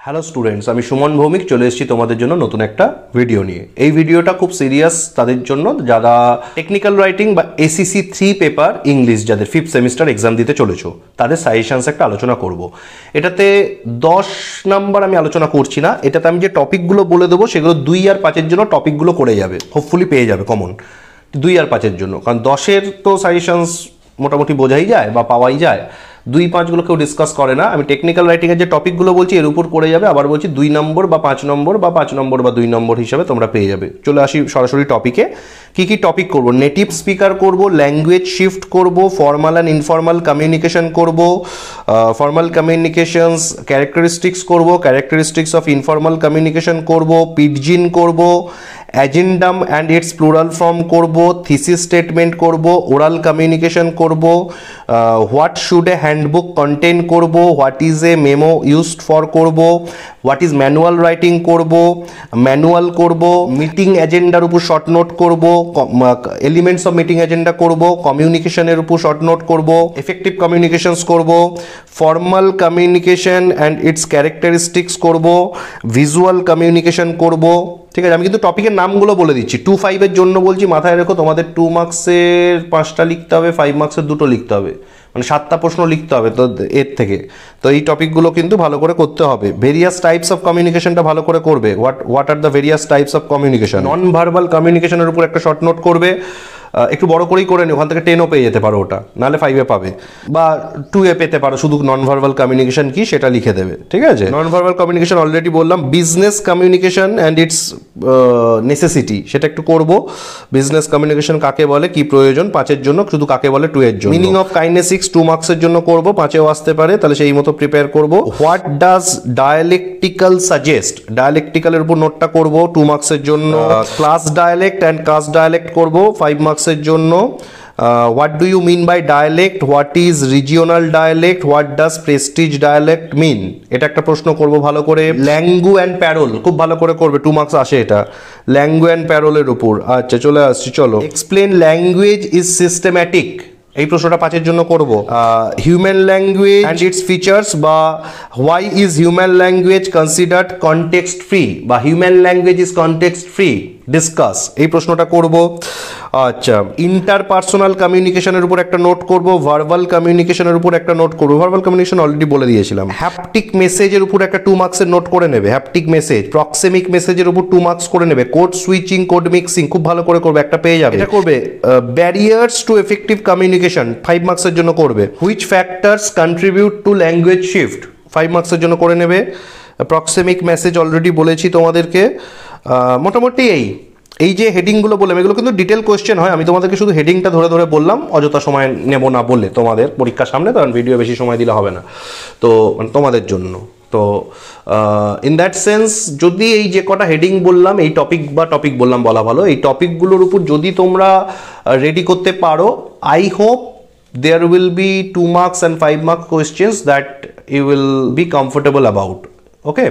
Hello students, আমি সুমন ভৌমিক চলে এসেছি তোমাদের জন্য নতুন একটা ভিডিও নিয়ে। এই ভিডিওটা খুব সিরিয়াস তাদের জন্য যারা টেকনিক্যাল রাইটিং বা এসিসি 3 পেপার ইংলিশ যাদের 5th সেমিস্টার এক্সাম দিতে চলেছো তাদের সাজেশনস একটা আলোচনা করব। এটাতে 10 নাম্বার আমি আলোচনা করছি না, এটাতে আমি যে টপিকগুলো বলে দেবো সেগুলো 2 আর 5-এর জন্য টপিকগুলো করে যাবে, হোপফুলি পেয়ে যাবে কমন 2 আর 5-এর জন্য। কারণ 10-এর তো সাজেশনস মোটামুটি বোঝাই যায় বা পাওয়াই যায়, 2-5 কেউ ডিসকাস করে না। আমি টেকনিক্যাল রাইটিংয়ের যে টপিকগুলো বলছি এর উপর করে যাবে, আবার বলছি 2 নম্বর বা 5 নম্বর বা 5 নম্বর বা 2 নম্বর হিসাবে তোমরা পেয়ে যাবে। চলে আসি সরাসরি টপিকে। কি কি টপিক করব? নেটিভ স্পিকার করব, ল্যাঙ্গুয়েজ শিফট করব, ফর্মাল অ্যান্ড ইনফর্মাল কমিউনিকেশন করব, ফর্মাল কমিউনিকেশনস ক্যারেক্টারিস্টিক্স করব, ক্যারেক্টারিস্টিক্স অফ ইনফর্মাল কমিউনিকেশন করব, পিডজিন করব, agendum and its plural form করব, থিসিস স্টেটমেন্ট করব, ওরাল কমিউনিকেশন করব, what should a handbook contain করব, what is a memo used for করব, what is manual writing করব, manual করব, মিটিং এজেন্ডার উপর শর্ট নোট করব, এলিমেন্টস অফ মিটিং এজেন্ডা করব, কমিউনিকেশনের উপর শর্ট নোট করব, এফেক্টিভ কমিউনিকেশনস করব, formal communication and it's characteristics করব, ভিজুয়াল কমিউনিকেশন করব। ঠিক আছে, আমি কিন্তু টপিকের নামগুলো বলে দিচ্ছি। 2-5-এর জন্য বলছি, মাথায় রেখো তোমাদের 2 মার্কসের 5টা লিখতে হবে, 5 মার্কসের 2টো লিখতে হবে, মানে 7টা প্রশ্ন লিখতে হবে তো এর থেকে। তো এই টপিকগুলো কিন্তু ভালো করে করতে হবে। ভেরিয়াস টাইপস অফ কমিউনিকেশনটা ভালো করে করবে। What are the various types of communication. Non verbal কমিউনিকেশনের উপর একটা শর্ট নোট করবে, একটু বড় করেই করে নি, ওখান থেকে 10ও পেয়ে যেতে পারো, ওটা নাহলে 5-এ পাবে বা 2-এ পেতে পারো। শুধু নন ভার্বাল কমিউনিকেশন কি সেটা লিখে দেবে। ঠিক আছে, নন ভার্বাল কমিউনিকেশন অলরেডি বললাম। Business communication and it's necessity সেটা একটু করব। বিজনেস কমিউনিকেশন কাকে বলে, কি প্রয়োজন, 5-এর জন্য, শুধু কাকে বলে 2-এর জন্য। মিনিং অফ কাইনেসিক্স 2 মার্কসের জন্য করব, 5-এও আসতে পারে, তাহলে সেই মতো প্রিপেয়ার করব। হোয়াট ডাজ ডায়ালেকটিক্যাল সাজেস্ট, ডায়ালেকটিক্যালের উপর নোটটা করব 2 মার্কসের জন্য। Class dialect and caste dialect করব 5 মার্কসের জন্য। What do you mean by dialect, what is regional dialect, what does prestige dialect mean, এটা একটা প্রশ্ন করব ভালো করে। ল্যাঙ্গু অ্যান্ড প্যারোল খুব ভালো করে করবে, 2 মার্কস আসে এটা, ল্যাঙ্গু অ্যান্ড প্যারোলের উপর। আচ্ছা চলে আসছি, চলো। এক্সপ্লেন ল্যাঙ্গুয়েজ ইজ সিস্টেম্যাটিক, এই প্রশ্নটা 5-এর জন্য করব। Human language and its features বা why is human language considered context free বা human language is context free, discuss, এই প্রশ্নটা করব। আচ্ছা, ইন্টারপার্সোনাল কমিউনিকেশনের উপর একটা নোট করব, ভার্বাল কমিউনিকেশনের উপর একটা নোট করব। ভার্বাল কমিউনিকেশন অলরেডি বলে দিয়েছিলাম। হ্যাপটিক মেসেজের উপর একটা 2 মার্কসের নোট করে নেবে, হ্যাপটিক মেসেজ। প্রক্সেমিক মেসেজের উপর 2 মার্কস করে নেবে। কোড সুইচিং, কোড মিক্সিং খুব ভালো করে করবে, একটা পেয়ে যাবে। এটা করবে। ব্যারিয়ার্স টু এফেক্টিভ কমিউনিকেশন 5 মার্কসের জন্য করবে। Which factors contribute to language shift 5 মার্কসের জন্য করে নেবে। প্রক্সেমিক মেসেজ অলরেডি বলেছি তোমাদেরকে। মোটামুটি এই যে হেডিংগুলো বললাম এগুলো কিন্তু ডিটেল কোয়েশ্চেন হয়, আমি তোমাদেরকে শুধু হেডিংটা ধরে ধরে বললাম, অযথা সময় নেব না বলে তোমাদের পরীক্ষার সামনে, তখন ভিডিও বেশি সময় দিলে হবে না, তো তোমাদের জন্য। তো ইন দ্যাট সেন্স যদি এই যে কটা হেডিং বললাম, এই টপিক বললাম বলা ভালো, এই টপিকগুলোর উপর যদি তোমরা রেডি করতে পারো, I hope there will be 2 marks and 5 mark questions that you will be comfortable about. ওকে,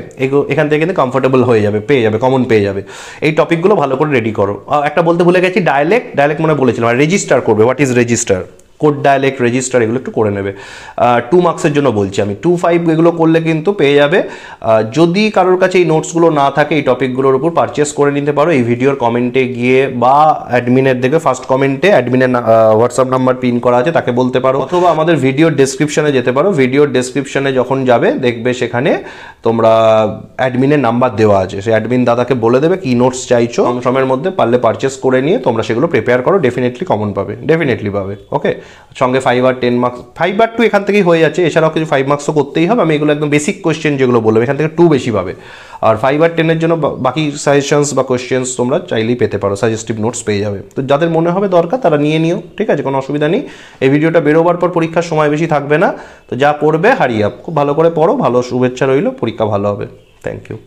এখান থেকে কিন্তু কমফোর্টেবল হয়ে যাবে, পেয়ে যাবে, কমন পেয়ে যাবে। এই টপিকগুলো ভালো করে রেডি করো। একটা বলতে ভুলে গেছি, ডায়ালেক্ট মনে বলেছিলাম, আর রেজিস্টার করবে। What is register, code dialect, register, এগুলো একটু করে নেবে। 2 মার্কসের জন্য বলছি আমি। 2-5 এগুলো করলে কিন্তু পেয়ে যাবে। যদি কারোর কাছে এই নোটসগুলো না থাকে, এই টপিকগুলোর উপর পারচেস করে নিতে পারো এই ভিডিওর কমেন্টে গিয়ে, বা অ্যাডমিনের দেখে ফার্স্ট কমেন্টে অ্যাডমিনের হোয়াটসঅ্যাপ নাম্বার পিন করা আছে, তাকে বলতে পারো, অথবা আমাদের ভিডিওর ডেসক্রিপশনে যেতে পারো। ভিডিওর ডেসক্রিপশনে যখন যাবে দেখবে সেখানে তোমরা অ্যাডমিনের নাম্বার দেওয়া আছে, সেই অ্যাডমিন দাদাকে বলে দেবে কি নোটস চাইছো, কম সময়ের মধ্যে পারলে পারচেস করে নিয়ে তোমরা সেগুলো প্রিপেয়ার করো, ডেফিনেটলি কমন পাবে, ডেফিনেটলি পাবে। ওকে, সঙ্গে 5 আর 10 মার্কস, 5 আর 2 এখান থেকেই হয়ে যাচ্ছে, এছাড়াও কিছু 5 মার্কসও করতেই হবে। আমি এগুলো একদম বেসিক কোয়েশ্চেন যেগুলো বললাম, এখান থেকে 2 বেশি পাবে। আর 5 আর 10-এর জন্য বাকি সাজেশনস বা কোয়েশ্চেন্স তোমরা চাইলেই পেতে পারো, সাজেস্টিভ নোটস পেয়ে যাবে। তো যাদের মনে হবে দরকার তারা নিয়ে নিও, ঠিক আছে, কোনো অসুবিধা নেই। এই ভিডিওটা বেরোবার পর পরীক্ষার সময় বেশি থাকবে না, তো যা পড়বে হারিয়ে খুব ভালো করে পড়ো, ভালো শুভেচ্ছা রইল, পরীক্ষা ভালো হবে। Thank you.